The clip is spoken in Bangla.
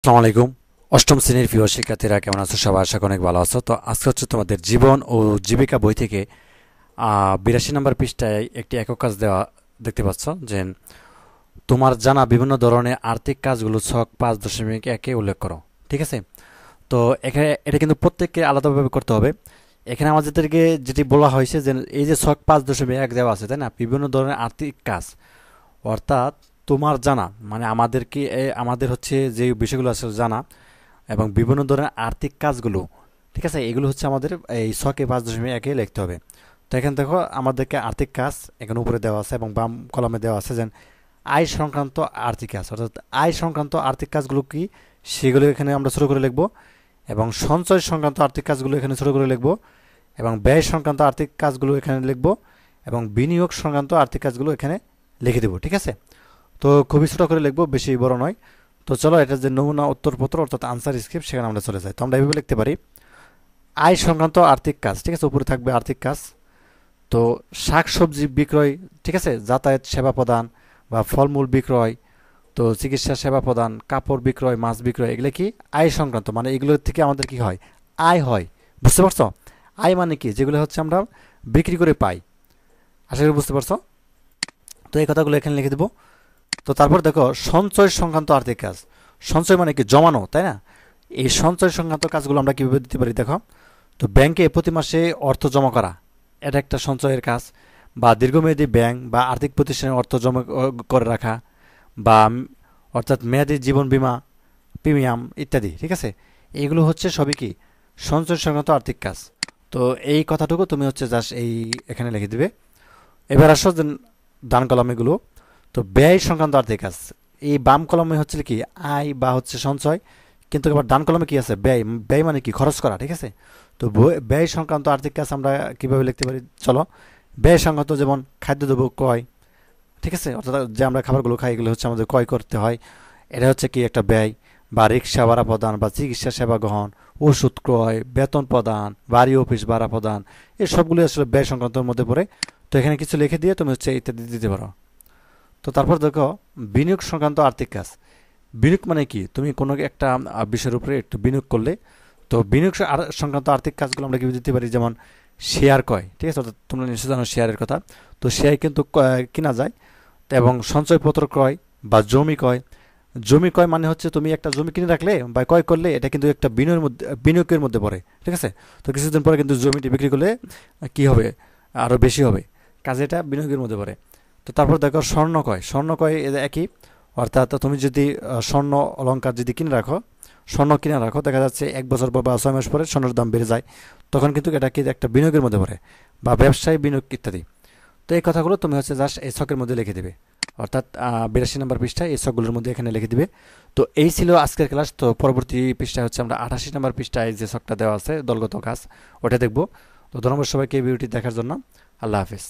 আসসালামু আলাইকুম। অষ্টম শ্রেণীর প্রিয় শিক্ষার্থীরা কেমন আছো? সবাই আশা করি অনেক ভালো আছো। তো আজকে হচ্ছে তোমাদের জীবন ও জীবিকা বই থেকে 82 নম্বর পৃষ্ঠায় একটি একক কাজ দেওয়া দেখতে পাচ্ছ যে তোমার জানা বিভিন্ন ধরনের আর্থিক কাজগুলো ছক 5.1-এ উল্লেখ করো। ঠিক আছে? তো এখানে এটা কিন্তু প্রত্যেককে আলাদাভাবে করতে হবে। এখানে আমাদেরকে যেটি বলা হয়েছে যে এই যে ছক 5.1 দেওয়া আছে, তাই না, বিভিন্ন ধরনের আর্থিক কাজ, অর্থাৎ তোমার জানা মানে আমাদের হচ্ছে যে বিষয়গুলো আছে জানা এবং বিভিন্ন ধরনের আর্থিক কাজগুলো, ঠিক আছে, এগুলো হচ্ছে আমাদের এই ছকে 5.1-এ লিখতে হবে। তো এখানে দেখো আমাদেরকে আর্থিক কাজ এখানে উপরে দেওয়া আছে এবং বাম কলামে দেওয়া আছে যে আয় সংক্রান্ত আর্থিক কাজ, অর্থাৎ আয় সংক্রান্ত আর্থিক কাজগুলো কি সেগুলো এখানে আমরা ছোটো করে লিখব, এবং সঞ্চয় সংক্রান্ত আর্থিক কাজগুলো এখানে ছোটো করে লিখব, এবং ব্যয় সংক্রান্ত আর্থিক কাজগুলো এখানে লিখব, এবং বিনিয়োগ সংক্রান্ত আর্থিক কাজগুলো এখানে লিখে দেবো। ঠিক আছে? তো খুবই ছোটো করে লিখবো, বেশি বড় নয়। তো চলো এটা যে নমুনা উত্তরপত্র অর্থাৎ আনসার স্ক্রিপ্ট সেখানে আমরা চলে যাই। তো আমরা এইভাবে লিখতে পারি আয় সংক্রান্ত আর্থিক কাজ। ঠিক আছে? উপরে থাকবে আর্থিক কাজ। তো শাকসবজি বিক্রয়, ঠিক আছে, যাতায়াত সেবা প্রদান বা ফলমূল বিক্রয়, তো চিকিৎসা সেবা প্রদান, কাপড় বিক্রয়, মাছ বিক্রয়, এগুলো কি আয় সংক্রান্ত, মানে এগুলোর থেকে আমাদের কি হয়, আয় হয়। বুঝতে পারছো? আয় মানে কি, যেগুলো হচ্ছে আমরা বিক্রি করে পাই। আশা করি বুঝতে পারছো। তো এই কথাগুলো এখানে লিখে দেবো। তো তারপর দেখো সঞ্চয় সংক্রান্ত আর্থিক কাজ। সঞ্চয় মানে কি, জমানো, তাই না? এই সঞ্চয় সংক্রান্ত কাজগুলো আমরা কীভাবে দিতে পারি দেখো। তো ব্যাংকে প্রতি মাসে অর্থ জমা করা, এটা একটা সঞ্চয়ের কাজ। বা দীর্ঘমেয়াদী ব্যাংক বা আর্থিক প্রতিষ্ঠানে অর্থ জমা করে রাখা, বা অর্থাৎ মেয়াদী জীবন বীমা, প্রিমিয়াম ইত্যাদি। ঠিক আছে? এইগুলো হচ্ছে সবই কি সঞ্চয় সংক্রান্ত আর্থিক কাজ। তো এই কথাটুকু তুমি হচ্ছে জাস্ট এখানে লিখে দিবে। এবার আসো যে ডান কলামেগুলো। তো ব্যয় সংক্রান্ত আর্থিক কাজ, এই বাম কলমে হচ্ছে কি আয় বা হচ্ছে সঞ্চয়, কিন্তু আবার ডান কলমে কি আছে, ব্যয়। ব্যয় মানে কি, খরচ করা। ঠিক আছে? তো ব্যয় সংক্রান্ত আর্থিক কাজ আমরা কিভাবে লিখতে পারি চলো। ব্যয় সংক্রান্ত যেমন খাদ্যদ্রব্য ক্রয়, ঠিক আছে, অর্থাৎ যে আমরা খাবারগুলো খাই এগুলো হচ্ছে আমাদের ক্রয় করতে হয়, এটা হচ্ছে কি একটা ব্যয়। বা রিক্সা ভাড়া প্রদান বা চিকিৎসা সেবা গ্রহণ, ওষুধ ক্রয়, বেতন প্রদান, বাড়ি অফিস ভাড়া প্রদান, এই সবগুলো আসলে ব্যয় সংক্রান্তের মধ্যে পড়ে। তো এখানে কিছু লিখে দিয়ে তুমি হচ্ছে ইত্যাদি দিতে পারো। তো তারপর দেখো বিনিয়োগ সংক্রান্ত আর্থিক কাজ। বিনিয়োগ মানে কি, তুমি কোনো একটা বিষয়ের উপরে একটু বিনিয়োগ করলে, তো বিনিয়োগ সংক্রান্ত আর্থিক কাজগুলো আমরা কি দিতে পারি, যেমন শেয়ার ক্রয়। ঠিক আছে? অর্থাৎ তোমরা নিশ্চয় জানো শেয়ারের কথা। তো শেয়ার কিন্তু কেনা যায়। এবং সঞ্চয়পত্র ক্রয় বা জমি ক্রয়। জমি ক্রয় মানে হচ্ছে তুমি একটা জমি কিনে রাখলে বা ক্রয় করলে, এটা কিন্তু একটা বিনিয়োগের মধ্যে পড়ে। ঠিক আছে? তো কিছুদিন পরে কিন্তু জমিটি বিক্রি করলে কি হবে, আরও বেশি হবে, কাজে এটা বিনিয়োগের মধ্যে পড়ে। তো তারপর দেখো স্বর্ণ ক্রয়। স্বর্ণ ক্রয় একই, অর্থাৎ তুমি যদি স্বর্ণ অলংকার যদি কিনে রাখো, স্বর্ণ কিনে রাখো, দেখা যাচ্ছে 1 বছর পর বা 6 মাস পরে স্বর্ণের দাম বেড়ে যায়, তখন কিন্তু এটা কি একটা বিনিয়োগের মধ্যে পড়ে, বা ব্যবসায় বিনিয়োগ ইত্যাদি। তো এই কথাগুলো তুমি হচ্ছে জাস্ট এই ছকের মধ্যে লিখে দিবে, অর্থাৎ 82 নম্বর পৃষ্ঠায় এই ছকগুলোর মধ্যে এখানে লিখে দিবে। তো এই ছিল আজকের ক্লাস। তো পরবর্তী পৃষ্ঠায় হচ্ছে আমরা 88 নম্বর পৃষ্ঠায় যে ছকটা দেওয়া আছে দলগত কাজ, ওটা দেখব। তো ধন্যবাদ সবাইকে এই ভিডিওটি দেখার জন্য। আল্লাহ হাফিজ।